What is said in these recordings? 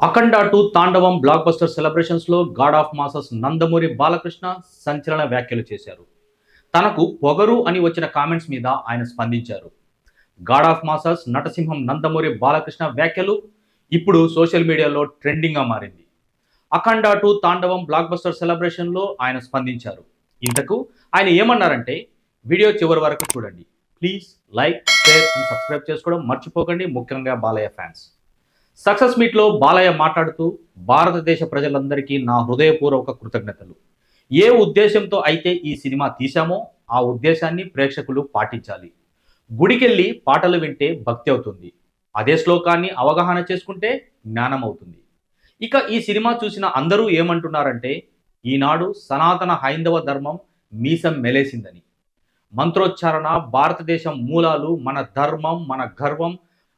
అఖండ 2 Thandavam blockbuster సెలబ్రేషన్స్లో god of masses Nandamuri Balakrishna సంచలన వ్యాఖ్యలు చేశారు. తనకు పొగరు అని వచ్చిన కామెంట్స్ మీద ఆయన స్పందించారు. God of masses Natasimham Nandamuri Balakrishna వ్యాఖ్యలు ఇప్పుడు సోషల్ మీడియాలో ట్రెండింగ్గా మారింది. అఖండ 2 తాండవం బ్లాక్ బస్టర్ సెలబ్రేషన్లో ఆయన స్పందించారు. ఇంతకు ఆయన ఏమన్నారంటే, వీడియో చివరి వరకు చూడండి. Please like, share and subscribe చేసుకోవడం మర్చిపోకండి, ముఖ్యంగా బాలయ్య ఫ్యాన్స్. సక్సెస్ మీట్లో బాలయ్య మాట్లాడుతూ, భారతదేశ ప్రజలందరికీ నా హృదయపూర్వక కృతజ్ఞతలు. ఏ ఉద్దేశంతో అయితే ఈ సినిమా తీశామో ఆ ఉద్దేశాన్ని ప్రేక్షకులు పాటించాలి. గుడికెళ్ళి పాటలు వింటే భక్తి అవుతుంది, అదే శ్లోకాన్ని అవగాహన చేసుకుంటే జ్ఞానం అవుతుంది. ఇక ఈ సినిమా చూసిన అందరూ ఏమంటున్నారంటే, ఈనాడు సనాతన హైందవ ధర్మం మీసం మెలేసిందని. మంత్రోచ్చారణ, భారతదేశం మూలాలు, మన ధర్మం, మన గర్వం,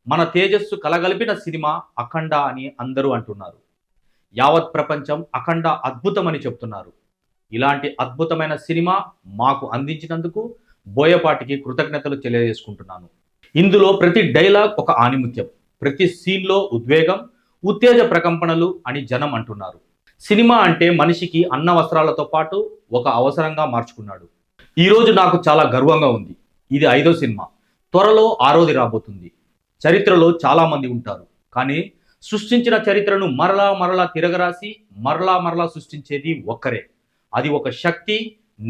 మన తేజస్సు కలగలిపిన సినిమా అఖండ అని అందరూ అంటున్నారు. యావత్ ప్రపంచం అఖండ అద్భుతమని చెప్తున్నారు. ఇలాంటి అద్భుతమైన సినిమా మాకు అందించినందుకు బోయపాటికి కృతజ్ఞతలు తెలియజేసుకుంటున్నాను. ఇందులో ప్రతి డైలాగ్ ఒక ఆణిముత్యం, ప్రతి సీన్లో ఉద్వేగం, ఉత్తేజ ప్రకంపనలు అని జనం అంటున్నారు. సినిమా అంటే మనిషికి అన్న వస్త్రాలతో పాటు ఒక అవసరంగా మార్చుకున్నాడు. ఈరోజు నాకు చాలా గర్వంగా ఉంది. ఇది 5వ సినిమా, త్వరలో 6వది రాబోతుంది. చరిత్రలో చాలామంది ఉంటారు, కానీ సృష్టించిన చరిత్రను మరలా మరలా తిరగరాసి మరలా సృష్టించేది ఒక్కరే. అది ఒక శక్తి.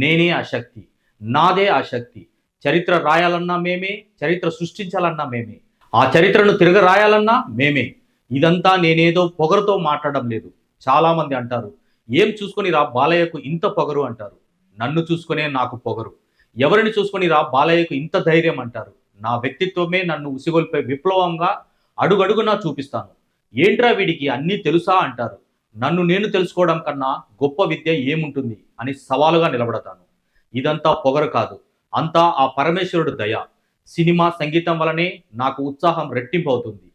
నేనే ఆ శక్తి, నాదే ఆ శక్తి. చరిత్ర రాయాలన్నా మేమే, చరిత్ర సృష్టించాలన్నా మేమే, ఆ చరిత్రను తిరగరాయాలన్నా మేమే. ఇదంతా నేనేదో పొగరుతో మాట్లాడడం లేదు. చాలామంది అంటారు, ఏం చూసుకొని రా బాలయ్యకు ఇంత పొగరు అంటారు. నన్ను చూసుకునే నాకు పొగరు. ఎవరిని చూసుకొని రా బాలయ్యకు ఇంత ధైర్యం అంటారు. నా వ్యక్తిత్వమే నన్ను ఉసిగొల్పే విప్లవంగా అడుగడుగునా చూపిస్తాను. ఏంట్రా వీడికి అన్నీ తెలుసా అంటారు. నన్ను నేను తెలుసుకోవడం కన్నా గొప్ప విద్య ఏముంటుంది అని సవాలుగా నిలబడతాను. ఇదంతా పొగరు కాదు, అంతా ఆ పరమేశ్వరుడు దయ. సినిమా సంగీతం వలనే నాకు ఉత్సాహం రెట్టింపు అవుతుంది.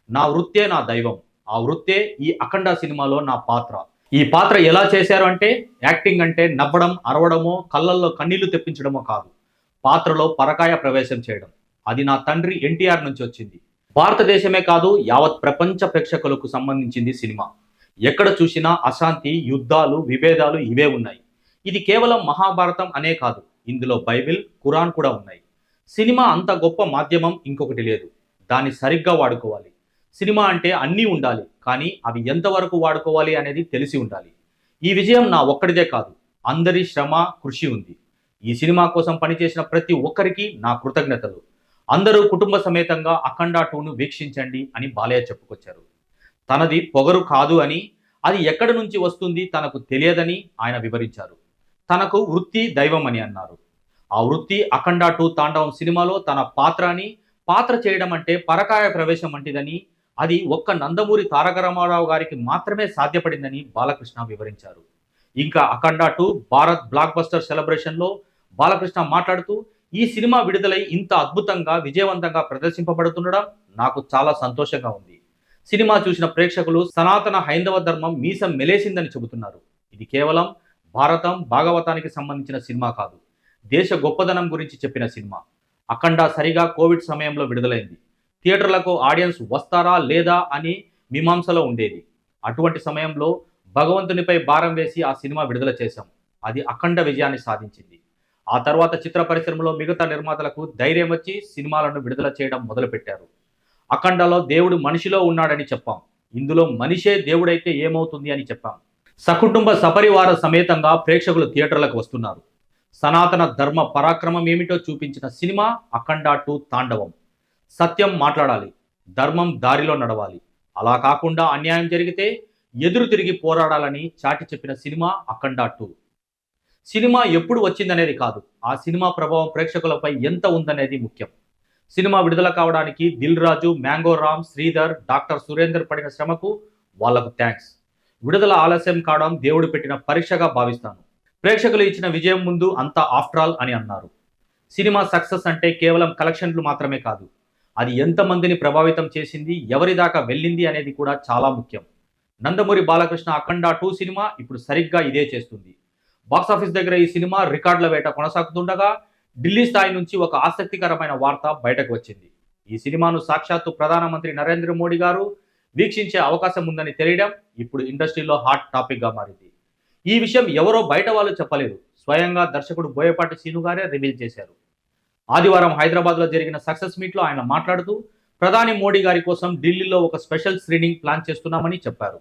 నా వృత్తే నా దైవం. ఆ వృత్తే ఈ అఖండ సినిమాలో నా పాత్ర. ఈ పాత్ర ఎలా చేశారు అంటే, యాక్టింగ్ అంటే నవ్వడం, అరవడమో, కళ్ళల్లో కన్నీళ్లు తెప్పించడమో కాదు. పాత్రలో పరకాయ ప్రవేశం చేయడం. అది నా తండ్రి ఎన్టీఆర్ నుంచి వచ్చింది. భారతదేశమే కాదు, యావత్ ప్రపంచ ప్రేక్షకులకు సంబంధించింది సినిమా. ఎక్కడ చూసినా అశాంతి, యుద్ధాలు, విభేదాలు ఇవే ఉన్నాయి. ఇది కేవలం మహాభారతం అనే కాదు, ఇందులో బైబిల్, ఖురాన్ కూడా ఉన్నాయి. సినిమా అంత గొప్ప మాధ్యమం ఇంకొకటి లేదు. దాన్ని సరిగ్గా వాడుకోవాలి. సినిమా అంటే అన్నీ ఉండాలి, కానీ అవి ఎంతవరకు వాడుకోవాలి అనేది తెలిసి ఉండాలి. ఈ విజయం నా ఒక్కడిదే కాదు, అందరి శ్రమ, కృషి ఉంది. ఈ సినిమా కోసం పనిచేసిన ప్రతి ఒక్కరికి నా కృతజ్ఞతలు. అందరూ కుటుంబ సమేతంగా అఖండ 2ను వీక్షించండి అని బాలయ్య చెప్పుకొచ్చారు. తనది పొగరు కాదు అని, అది ఎక్కడి నుంచి వస్తుంది తనకు తెలియదని ఆయన వివరించారు. తనకు వృత్తి దైవం అని అన్నారు. ఆ వృత్తి అఖండ 2 తాండవం సినిమాలో తన పాత్ర అని, పాత్ర చేయడం అంటే పరకాయ ప్రవేశం వంటిదని, అది ఒక్క నందమూరి తారక రామారావు గారికి మాత్రమే సాధ్యపడిందని బాలకృష్ణ వివరించారు. ఇంకా అఖండ 2 భారత్ బ్లాక్ బస్టర్ సెలబ్రేషన్లో బాలకృష్ణ మాట్లాడుతూ, ఈ సినిమా విడుదలై ఇంత అద్భుతంగా, విజయవంతంగా ప్రదర్శింపబడుతుండడం నాకు చాలా సంతోషంగా ఉంది. సినిమా చూసిన ప్రేక్షకులు సనాతన హైందవ ధర్మం మీసం మెలేసిందని చెబుతున్నారు. ఇది కేవలం భారతం, భాగవతానికి సంబంధించిన సినిమా కాదు, దేశ గొప్పదనం గురించి చెప్పిన సినిమా. అఖండ సరిగా కోవిడ్ సమయంలో విడుదలైంది. థియేటర్లకు ఆడియన్స్ వస్తారా లేదా అని మీమాంసలో ఉండేది. అటువంటి సమయంలో భగవంతునిపై భారం వేసి ఆ సినిమా విడుదల చేశాం. అది అఖండ విజయాన్ని సాధించింది. ఆ తర్వాత చిత్ర పరిశ్రమలో మిగతా నిర్మాతలకు ధైర్యం వచ్చి సినిమాలను విడుదల చేయడం మొదలుపెట్టారు. అఖండలో దేవుడు మనిషిలో ఉన్నాడని చెప్పాం. ఇందులో మనిషే దేవుడైతే ఏమవుతుంది అని చెప్పాం. సకుటుంబ సపరివార సమేతంగా ప్రేక్షకులు థియేటర్లకు వస్తున్నారు. సనాతన ధర్మ పరాక్రమం ఏమిటో చూపించిన సినిమా అఖండ 2 తాండవం. సత్యం మాట్లాడాలి, ధర్మం దారిలో నడవాలి. అలా కాకుండా అన్యాయం జరిగితే ఎదురు తిరిగి పోరాడాలని చాటి చెప్పిన సినిమా అఖండ 2. సినిమా ఎప్పుడు వచ్చిందనేది కాదు, ఆ సినిమా ప్రభావం ప్రేక్షకులపై ఎంత ఉందనేది ముఖ్యం. సినిమా విడుదల కావడానికి దిల్ రాజు, మ్యాంగో రామ్, శ్రీధర్, డాక్టర్ సురేందర్ పడిన శ్రమకు వాళ్లకు థ్యాంక్స్. విడుదల ఆలస్యం కావడం దేవుడు పెట్టిన పరీక్షగా భావిస్తాను. ప్రేక్షకులు ఇచ్చిన విజయం ముందు అంతా ఆఫ్టర్ ఆల్ అని అన్నారు. సినిమా సక్సెస్ అంటే కేవలం కలెక్షన్లు మాత్రమే కాదు, అది ఎంతమందిని ప్రభావితం చేసింది, ఎవరి దాకా వెళ్ళింది అనేది కూడా చాలా ముఖ్యం. నందమూరి బాలకృష్ణ అఖండ 2 సినిమా ఇప్పుడు సరిగ్గా ఇదే చేస్తుంది. బాక్సాఫీస్ దగ్గర ఈ సినిమా రికార్డుల వేట కొనసాగుతుండగా ఢిల్లీ స్థాయి నుంచి ఒక ఆసక్తికరమైన వార్త బయటకు వచ్చింది. ఈ సినిమాను సాక్షాత్తు ప్రధానమంత్రి నరేంద్ర మోడీ గారు వీక్షించే అవకాశం ఉందని తెలియడం ఇప్పుడు ఇండస్ట్రీలో హాట్ టాపిక్గా మారింది. ఈ విషయం ఎవరో బయట వాళ్ళు చెప్పలేదు, స్వయంగా దర్శకుడు బోయపాటి శ్రీను గారే రివీల్ చేశారు. ఆదివారం హైదరాబాద్లో జరిగిన సక్సెస్ మీట్లో ఆయన మాట్లాడుతూ ప్రధాని మోడీ గారి కోసం ఢిల్లీలో ఒక స్పెషల్ స్క్రీనింగ్ ప్లాన్ చేస్తున్నామని చెప్పారు.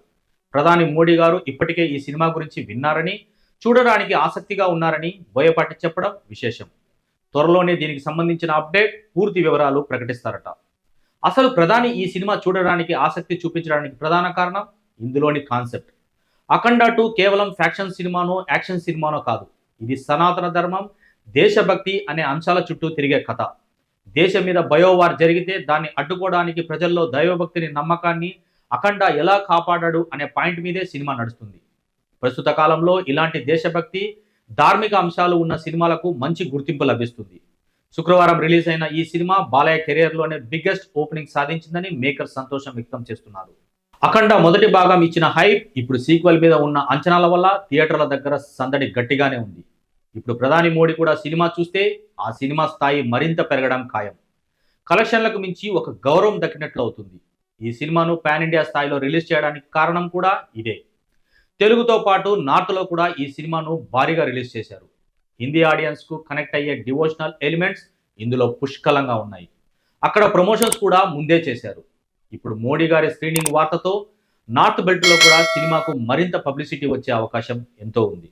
ప్రధాని మోడీ గారు ఇప్పటికే ఈ సినిమా గురించి విన్నారని, చూడడానికి ఆసక్తిగా ఉన్నారని బోయపాటి చెప్పడం విశేషం. త్వరలోనే దీనికి సంబంధించిన అప్డేట్, పూర్తి వివరాలు ప్రకటిస్తారట. అసలు ప్రధాని ఈ సినిమా చూడడానికి ఆసక్తి చూపించడానికి ప్రధాన కారణం ఇందులోని కాన్సెప్ట్. అఖండ 2 కేవలం ఫ్యాక్షన్ సినిమానో, యాక్షన్ సినిమానో కాదు. ఇది సనాతన ధర్మం, దేశభక్తి అనే అంశాల చుట్టూ తిరిగే కథ. దేశం మీద బయోవార్ జరిగితే దాన్ని అడ్డుకోవడానికి ప్రజల్లో దైవభక్తిని, నమ్మకాన్ని అఖండ ఎలా కాపాడాడు అనే పాయింట్ మీదే సినిమా నడుస్తుంది. ప్రస్తుత కాలంలో ఇలాంటి దేశభక్తి, ధార్మిక అంశాలు ఉన్న సినిమాలకు మంచి గుర్తింపు లభిస్తుంది. శుక్రవారం రిలీజ్ అయిన ఈ సినిమా బాలయ్య కెరియర్లోనే బిగ్గెస్ట్ ఓపెనింగ్ సాధించిందని మేకర్ సంతోషం వ్యక్తం చేస్తున్నారు. అఖండ మొదటి భాగం ఇచ్చిన హైప్ ఇప్పుడు సీక్వెల్ మీద ఉన్న అంచనాల వల్ల థియేటర్ల దగ్గర సందడి గట్టిగానే ఉంది. ఇప్పుడు ప్రధాని మోడీ కూడా సినిమా చూస్తే ఆ సినిమా స్థాయి మరింత పెరగడం ఖాయం. కలెక్షన్లకు మించి ఒక గౌరవం దక్కినట్లు అవుతుంది. ఈ సినిమాను పాన్ ఇండియా స్థాయిలో రిలీజ్ చేయడానికి కారణం కూడా ఇదే. తెలుగుతో పాటు నార్త్లో కూడా ఈ సినిమాను భారీగా రిలీజ్ చేశారు. హిందీ ఆడియన్స్కు కనెక్ట్ అయ్యే డివోషనల్ ఎలిమెంట్స్ ఇందులో పుష్కలంగా ఉన్నాయి. అక్కడ ప్రమోషన్స్ కూడా ముందే చేశారు. ఇప్పుడు మోడీ గారి స్క్రీనింగ్ వార్తతో నార్త్ బెల్ట్లో కూడా సినిమాకు మరింత పబ్లిసిటీ వచ్చే అవకాశం ఎంతో ఉంది.